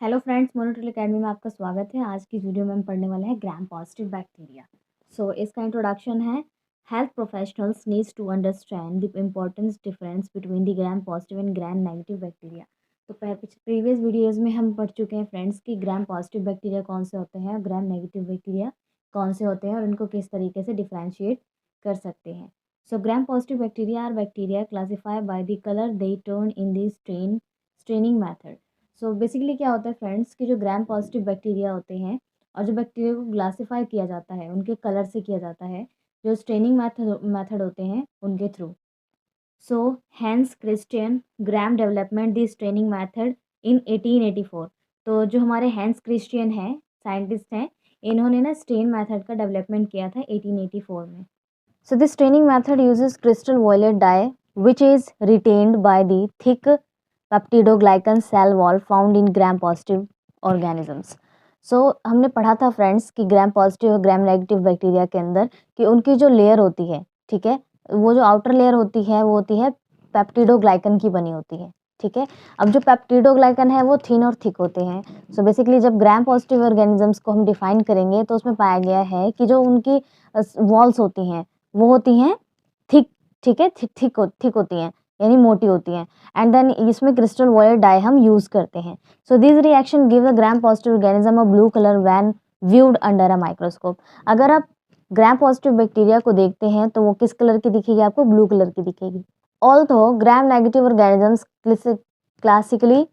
Hello friends, मोनोटोल academy में आपका स्वागत है। आज की वीडियो में हम पढ़ने वाले हैं ग्राम पॉजिटिव बैक्टीरिया। इसका इंट्रोडक्शन है। Health professionals needs to understand the importance difference between the gram positive and gram negative bacteria. तो प्रीवियस वीडियोज़ में हम पढ़ चुके हैं फ्रेंड्स कि ग्राम पॉजिटिव बैक्टीरिया कौन से होते हैं और ग्राम नेगेटिव बैक्टीरिया कौन से होते हैं और इनको किस तरीके से डिफ्रेंशिएट कर सकते हैं। Gram positive bacteria are bacteria classified by the colour they turn in the staining method. Basically क्या होता है फ्रेंड्स कि जो ग्राम पॉजिटिव बैक्टीरिया होते हैं और जो बैक्टीरिया को क्लासीफाई किया जाता है उनके कलर से किया जाता है, जो स्टेनिंग मैथड होते हैं उनके थ्रू। Hans Christian Gram development the staining method in 1884। तो जो हमारे हैंस क्रिस्टियन हैं, साइंटिस्ट हैं, इन्होंने ना स्टेन मैथड का डेवलपमेंट किया था 1884 में। The staining method uses crystal violet dye, which is retained by the thick peptidoglycan cell wall found in gram positive organisms. हमने पढ़ा था फ्रेंड्स कि ग्राम पॉजिटिव और ग्राम नेगेटिव बैक्टीरिया के अंदर कि उनकी जो लेयर होती है, ठीक है, वो जो आउटर लेयर होती है वो होती है पेप्टिडोग्लाइकन की बनी होती है, ठीक है। अब जो पेप्टिडोग्लाइकन है वो थिन और थिक होते हैं। बेसिकली जब ग्राम पॉजिटिव ऑर्गेनिजम्स को हम डिफाइन करेंगे तो उसमें पाया गया है कि जो उनकी वॉल्स होती हैं वो होती हैं थिक, ठीक है, थिक होती हैं, यानी मोटी होती हैं। एंड देन इसमें क्रिस्टल वॉयलेट डाई हम यूज करते हैं। This reaction give the gram positive organism a blue colour when viewed under a microscope. अगर आप ग्राम पॉजिटिव बैक्टीरिया को देखते हैं तो वो किस कलर की दिखेगी? आपको ब्लू कलर की दिखेगी। Although gram negative organisms classically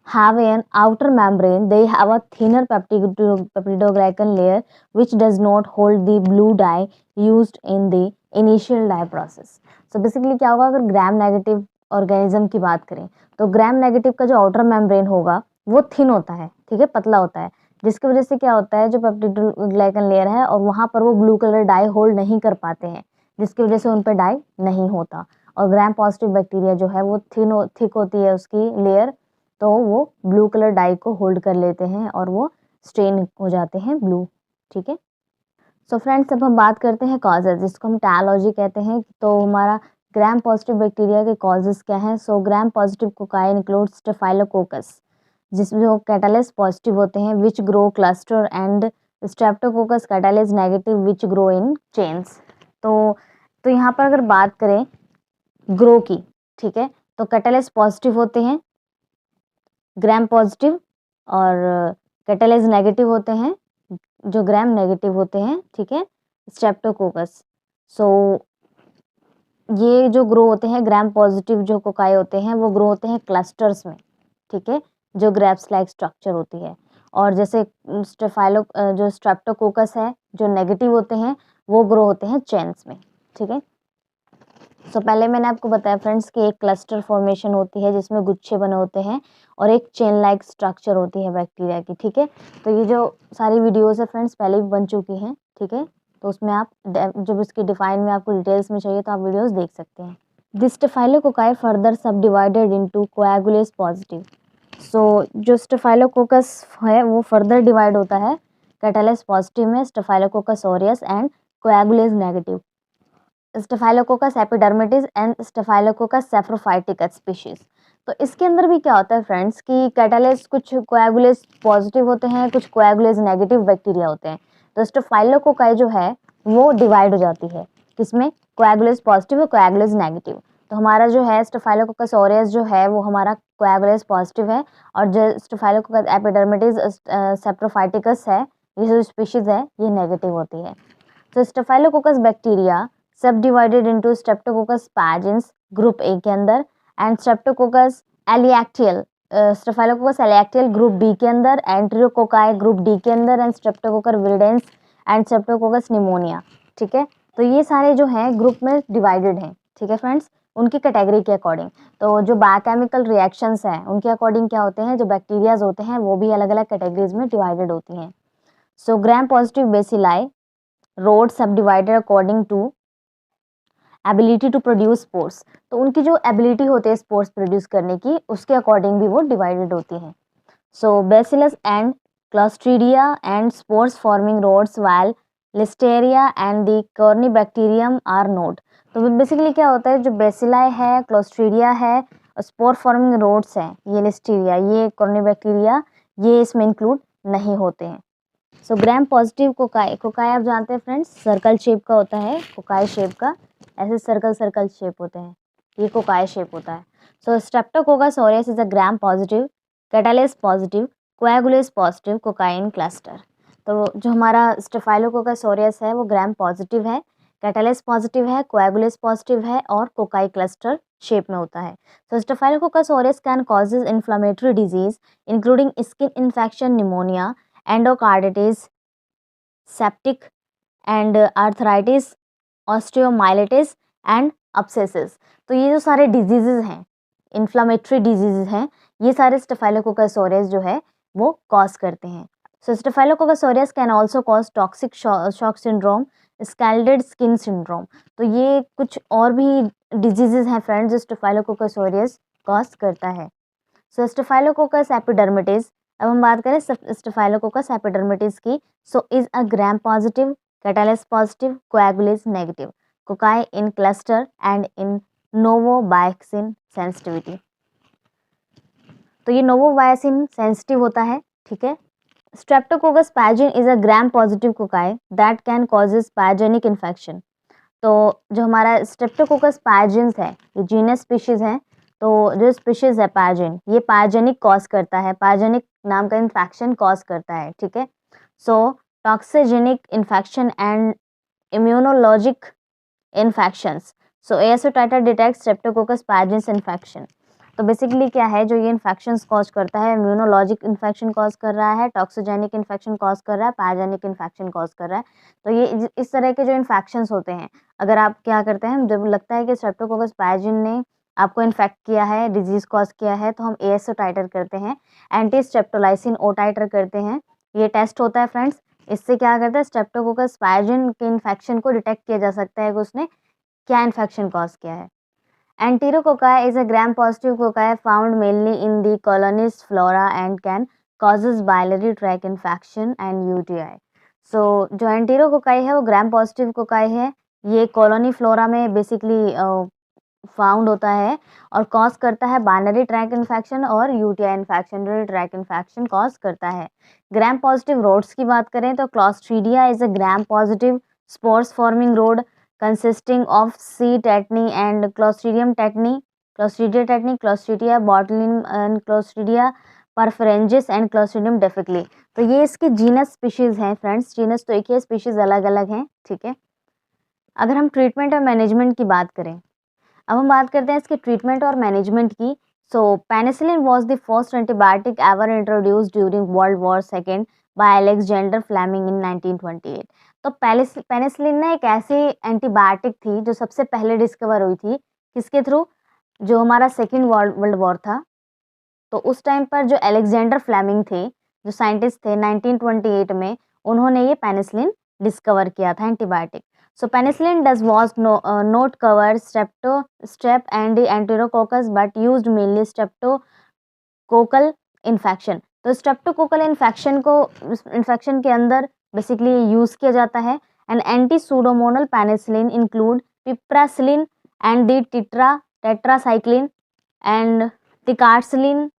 have an outer membrane, they have a thinner peptidoglycan layer which does not hold the blue dye used in the initial dye process. Basically क्या होगा, अगर gram negative organism की बात करें तो gram negative का जो outer membrane होगा वो थिन होता है, ठीक है, पतला होता है, जिसकी वजह से क्या होता है, जो पेप्टिडोग्लाइकन लेयर है और वहां पर वो ब्लू कलर डाई होल्ड नहीं कर पाते हैं, जिसकी वजह से उन पर डाई नहीं होता। और ग्राम पॉजिटिव बैक्टीरिया जो है वो थिक होती है उसकी लेयर, तो वो ब्लू कलर डाई को होल्ड कर लेते हैं और वो स्टेन हो जाते हैं ब्लू, ठीक है। फ्रेंड्स, अब हम बात करते हैं कॉजेज, जिसको हम टायोलॉजी कहते हैं। तो हमारा ग्राम पॉजिटिव बैक्टीरिया के कॉजेज क्या हैं? Gram positive cocci include staphylococcus, जिसमें जो कैटालिस पॉजिटिव होते हैं which grow cluster, and Streptococcus catalyst negative which grow in chains. तो यहाँ पर अगर बात करें ग्रो की, ठीक है, तो कैटालिस पॉजिटिव होते हैं ग्राम पॉजिटिव और कैटालिस नेगेटिव होते हैं जो ग्राम नेगेटिव होते हैं, ठीक है, स्ट्रेप्टोकोकस। ये जो ग्रो होते हैं ग्राम पॉजिटिव जो कोकाई होते हैं वो ग्रो होते हैं क्लस्टर्स में, ठीक है, जो ग्रेप्स लाइक स्ट्रक्चर होती है। और जैसे जो स्ट्रेप्टोकोकस है जो नेगेटिव होते हैं वो ग्रो होते हैं चेन्स में, ठीक है। पहले मैंने आपको बताया फ्रेंड्स कि एक क्लस्टर फॉर्मेशन होती है जिसमें गुच्छे बने होते हैं और एक चेन लाइक स्ट्रक्चर होती है बैक्टीरिया की, ठीक है। तो ये जो सारी वीडियोस है फ्रेंड्स पहले भी बन चुकी हैं, ठीक है, तो उसमें आप जब इसकी डिफाइन में आपको डिटेल्स में चाहिए तो आप वीडियोस देख सकते हैं। दिस स्टेफाइलोकोकाई फर्दर सब डिवाइडेड इनटू कोएगुलेस पॉजिटिव। जो स्टेफाइलोकोकस है वो फर्दर डिवाइड होता है कैटालिस पॉजिटिव में, staphylococcus aureus and coagulase negative, staphylococcus epidermidis and staphylococcus saprophyticus species. तो इसके अंदर भी क्या होता है फ्रेंड्स कि कैटालिस कुछ कोएगुलेस पॉजिटिव होते हैं, कुछ कोएगुलेस नेगेटिव बैक्टीरिया होते हैं। तो स्टेफाइलोकोकाई जो है वो डिवाइड हो जाती है किसमें? कोएगुलेस पॉजिटिव और कोएगुलेस नेगेटिव। तो हमारा जो है स्टेफाइलोकोकस ऑरियस जो है वो हमारा कोएगुलेस पॉजिटिव है, और जो स्टेफाइलोकोकस एपिडर्मिडिस सैप्रोफाइटिकस है, ये जो स्पीशीज है ये नेगेटिव होती है। तो स्टेफाइलोकोकस बैक्टीरिया सब divided into streptococcus pyogenes group A के अंदर and streptococcus agalactiae, staphylococcus agalactiae group B के अंदर, एंट्रियोकोकाई ग्रुप डी के अंदर, and streptococcus viridans and streptococcus pneumonia, ठीक है। तो ये सारे जो हैं ग्रुप में डिवाइडेड हैं, ठीक है फ्रेंड्स, उनकी कैटेगरी के अकॉर्डिंग। तो जो बायोकेमिकल रिएक्शंस हैं उनके अकॉर्डिंग क्या होते हैं, जो बैक्टीरियाज होते हैं वो भी अलग अलग कैटेगरीज में डिवाइडेड होती हैं। Gram positive bacilli rod sub divided according to ability to produce spores. तो उनकी जो एबिलिटी होती है स्पोर्स प्रोड्यूस करने की उसके अकॉर्डिंग भी वो डिवाइडेड होती हैं। Bacillus and clostridia and spores forming rods while listeria and the corynebacterium are not. तो बेसिकली क्या होता है, जो बेसिलाई है, क्लॉस्ट्रीडिया है और स्पोर फॉर्मिंग रोड्स हैं, ये लिस्टेरिया, ये कॉर्नीबैक्टीरिया, ये इसमें इंक्लूड नहीं होते हैं। सो ग्राम पॉजिटिव कोकाई, कोकाई आप जानते हैं फ्रेंड्स सर्कल शेप का होता है, कोकाई शेप का, ऐसे सर्कल सर्कल शेप होते हैं, ये कोकाई शेप होता है। So streptococcus aureus is a gram positive, catalase positive, coagulase positive cocci in cluster. तो जो हमारा स्टेफाइलोकोकस ऑरियस है वो ग्राम पॉजिटिव है, कैटालेस पॉजिटिव है, कोएगुलेस पॉजिटिव है और कोकाई क्लस्टर शेप में होता है। So staphylococcus aureus can causes inflammatory disease including skin infection, pneumonia, endocarditis, septic and arthritis, osteomyelitis and abscesses. तो ये जो सारे डिजीजेज हैं, इन्फ्लामेटरी डिजीजेज हैं, ये सारे स्टेफाइलोकोकस ऑरियस जो है वो कॉज करते हैं। So staphylococcus aureus can also cause toxic shock syndrome, scalded skin syndrome. तो ये कुछ और भी डिजीजेज हैं फ्रेंड्स जो स्टेफाइलोकोकस ऑरियस कॉज करता है। सो स्टेफाइलोकोकस एपिडर्मिटिस, अब हम बात करें स्टेफाइलोकोकस एपिडर्मिटिस की। So is a gram positive, catalase positive, coagulase negative, cocci in cluster and in novobiocin sensitivity. तो ये नोवोबायसिन सेंसिटिव होता है, ठीक है। Streptococcus pyogenes is a gram positive cocci that can causes pyogenic infection. तो जो हमारा स्ट्रेप्टोकोकस पैजिन्स है, ये जीनस स्पीशीज है। तो जो स्पीशीज है पैजिन, ये पैजेनिक कॉज करता है, पैजेनिक नाम का इन्फेक्शन कॉज करता है, ठीक है। So toxigenic infection and immunologic infections. So ASO titer detect streptococcus pyogenes infection. तो बेसिकली क्या है जो ये इन्फेक्शंस कॉज करता है, इम्यूनोलॉजिक इन्फेक्शन कॉज कर रहा है, टॉक्सिजेनिक इन्फेक्शन कॉज कर रहा है, पैजेनिक इन्फेक्शन कॉज कर रहा है। तो ये इस तरह के जो इन्फेक्शंस होते हैं, अगर आप क्या करते हैं, जब लगता है कि स्ट्रेप्टोकोकस पैजिन ने आपको इन्फेक्ट किया है, डिजीज कॉज किया है, तो हम एएसओ टाइटर करते हैं, एंटी स्ट्रेप्टोलाइसिन ओ टाइटर करते हैं। ये टेस्ट होता है फ्रेंड्स। इससे क्या करता है, स्ट्रेप्टोकोकस पैजिन के इन्फेक्शन को डिटेक्ट किया जा सकता है कि उसने क्या इन्फेक्शन कॉज किया है। Enterococcus is a gram-positive cocci found mainly in the colony's flora and can causes biliary tract infection and UTI. So जो एंटेरोकोकाई है वो ग्राम पॉजिटिव कोकाई है, ये कॉलोनी फ्लोरा में बेसिकली फाउंड होता है और कॉज करता है बाइनरी ट्रैक इन्फेक्शन और UTI infection, urinary tract infection cause करता है। ग्राम पॉजिटिव रोड्स की बात करें तो clostridia is a gram positive spores forming rod consisting of C. tetani and Clostridium tetani, Clostridia tetani, Clostridia botulinum and Clostridia perfringens and Clostridium difficile। तो ये इसकी genus species हैं फ्रेंड्स, जीनस तो एक ही स्पीशीज अलग अलग हैं, ठीक है। अगर हम ट्रीटमेंट और मैनेजमेंट की बात करें, अब हम बात करते हैं इसके ट्रीटमेंट और मैनेजमेंट की। So penicillin was the first antibiotic ever introduced during world war second by Alexander Fleming in 1928। तो पेनिसिलिन ना एक ऐसी एंटीबायोटिक थी जो सबसे पहले डिस्कवर हुई थी, किसके थ्रू, जो हमारा सेकेंड वर्ल्ड वॉर था। तो उस टाइम पर जो अलेक्जेंडर फ्लेमिंग थे, जो साइंटिस्ट थे 1928 में, उन्होंने ये पेनिसिलिन डिस्कवर किया था antibiotic. So penicillin does was not cover strep and enterococcus but used mainly streptococcal infection। तो streptococcal infection के अंदर बेसिकली यूज किया जाता है। And anti pseudomonal penicillin include piperacillin and the tetracycline and ticarcillin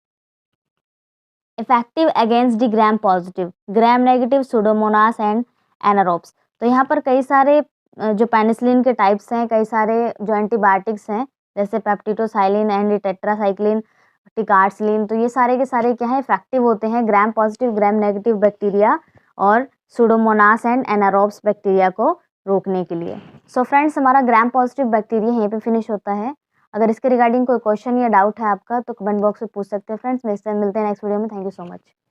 effective against the gram positive, gram negative pseudomonas and anaerobes. तो यहाँ पर कई सारे जो पेनिसिलिन के टाइप्स हैं, कई सारे जो एंटीबायोटिक्स हैं जैसे पेप्टिडोसाइलिन एंड टेट्रासाइक्लिन, टिकार्सिलिन, तो ये सारे के सारे क्या है, इफेक्टिव होते हैं gram positive gram negative bacteria और सूडोमोनास एंड एनारोब्स बैक्टीरिया को रोकने के लिए। सो फ्रेंड्स, हमारा ग्राम पॉजिटिव बैक्टीरिया यहीं पे फिनिश होता है। अगर इसके रिगार्डिंग कोई क्वेश्चन या डाउट है आपका तो कमेंट बॉक्स में पूछ सकते हैं फ्रेंड्स। नेक्स्ट टाइम मिलते हैं नेक्स्ट वीडियो में। Thank you so much.